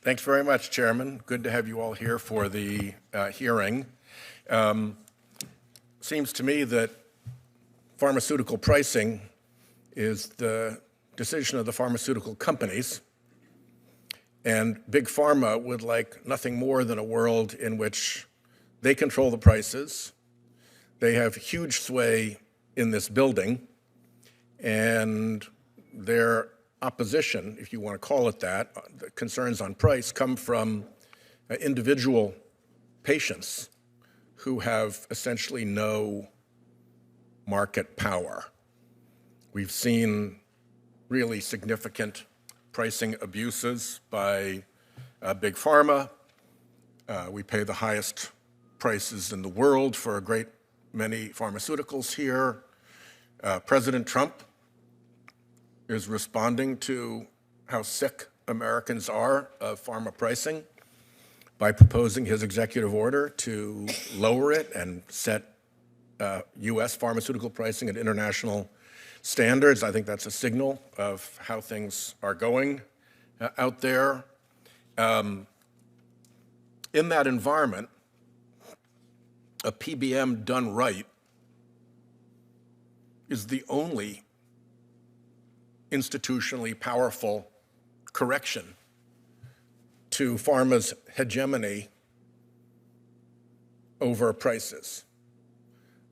Thanks very much, Chairman. Good to have you all here for the hearing. Seems to me that pharmaceutical pricing is the decision of the pharmaceutical companies, and Big Pharma would like nothing more than a world in which they control the prices, they have huge sway in this building, and their opposition, if you want to call it that, the concerns on price come from individual patients who have essentially no market power. We've seen really significant pricing abuses by Big Pharma. We pay the highest prices in the world for a great many pharmaceuticals here. President Trump is responding to how sick Americans are of pharma pricing by proposing his executive order to lower it and set U.S. pharmaceutical pricing at international standards. I think that's a signal of how things are going out there. In that environment, a PBM done right is the only institutionally powerful correction to pharma's hegemony over prices.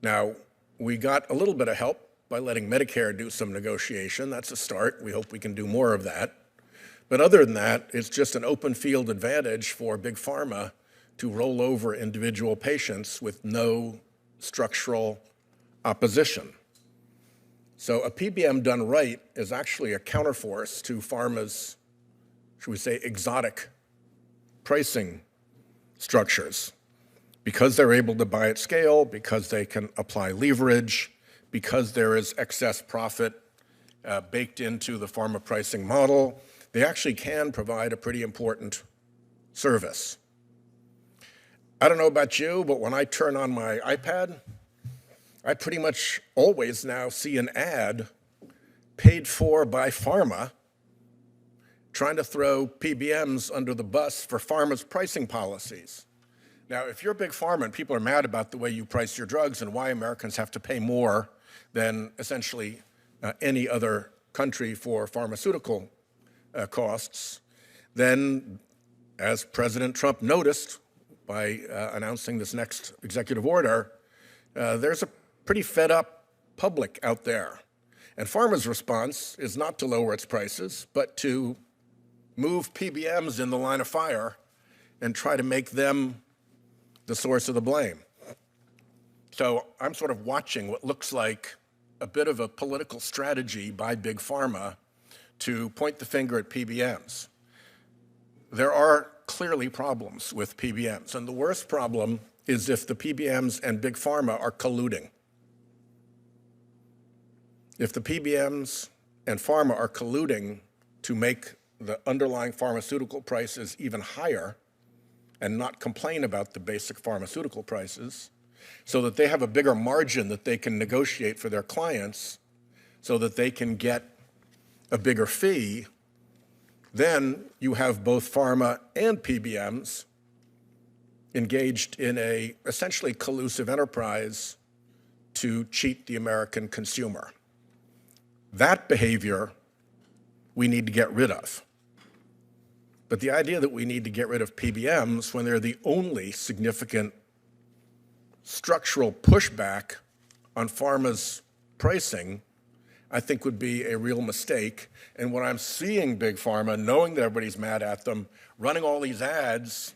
Now, we got a little bit of help by letting Medicare do some negotiation. That's a start. We hope we can do more of that. But other than that, it's just an open field advantage for Big Pharma to roll over individual patients with no structural opposition. So a PBM done right is actually a counterforce to pharma's, should we say, exotic pricing structures. Because they're able to buy at scale, because they can apply leverage, because there is excess profit baked into the pharma pricing model, they actually can provide a pretty important service. I don't know about you, but when I turn on my iPad, I pretty much always now see an ad paid for by pharma trying to throw PBMs under the bus for pharma's pricing policies. Now, if you're Big Pharma and people are mad about the way you price your drugs and why Americans have to pay more than essentially any other country for pharmaceutical costs, then as President Trump noticed by announcing this next executive order, there's a pretty fed up public out there. And pharma's response is not to lower its prices, but to move PBMs in the line of fire and try to make them the source of the blame. So I'm sort of watching what looks like a bit of a political strategy by Big Pharma to point the finger at PBMs. There are clearly problems with PBMs, and the worst problem is if the PBMs and Big Pharma are colluding. If the PBMs and pharma are colluding to make the underlying pharmaceutical prices even higher and not complain about the basic pharmaceutical prices so that they have a bigger margin that they can negotiate for their clients so that they can get a bigger fee, then you have both pharma and PBMs engaged in a essentially collusive enterprise to cheat the American consumer. That behavior we need to get rid of. But the idea that we need to get rid of PBMs when they're the only significant structural pushback on pharma's pricing, I think would be a real mistake. And when I'm seeing Big Pharma, knowing that everybody's mad at them, running all these ads,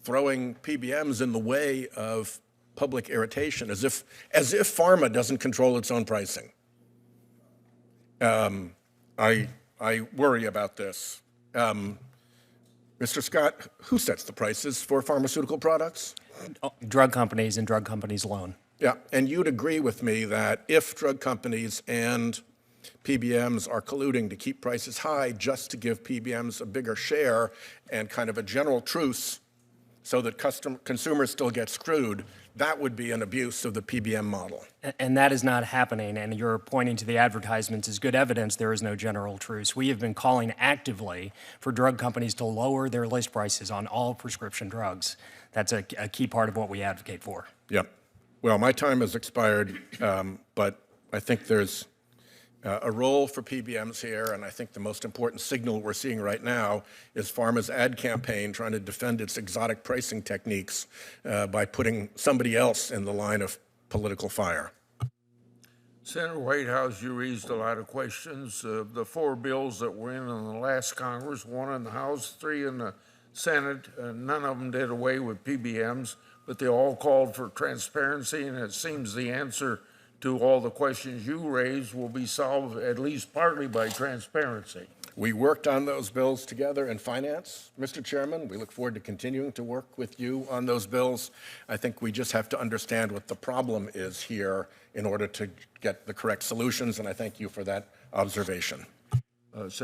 throwing PBMs in the way of public irritation, as if pharma doesn't control its own pricing. I worry about this. Mr. Scott, who sets the prices for pharmaceutical products? Drug companies and drug companies alone. Yeah, and you'd agree with me that if drug companies and PBMs are colluding to keep prices high just to give PBMs a bigger share and kind of a general truce so that consumers still get screwed, that would be an abuse of the PBM model. And that is not happening, and you're pointing to the advertisements as good evidence there is no general truce. We have been calling actively for drug companies to lower their list prices on all prescription drugs. That's a key part of what we advocate for. Yep. Well, my time has expired, but I think there's a role for PBMs here, and I think the most important signal we're seeing right now is Pharma's ad campaign trying to defend its exotic pricing techniques by putting somebody else in the line of political fire. Senator Whitehouse, you raised a lot of questions. The 4 bills that were in the last Congress, 1 in the House, 3 in the Senate, none of them did away with PBMs, but they all called for transparency, and it seems the answer to all the questions you raised will be solved at least partly by transparency. We worked on those bills together in finance, Mr. Chairman. We look forward to continuing to work with you on those bills. I think we just have to understand what the problem is here in order to get the correct solutions, and I thank you for that observation.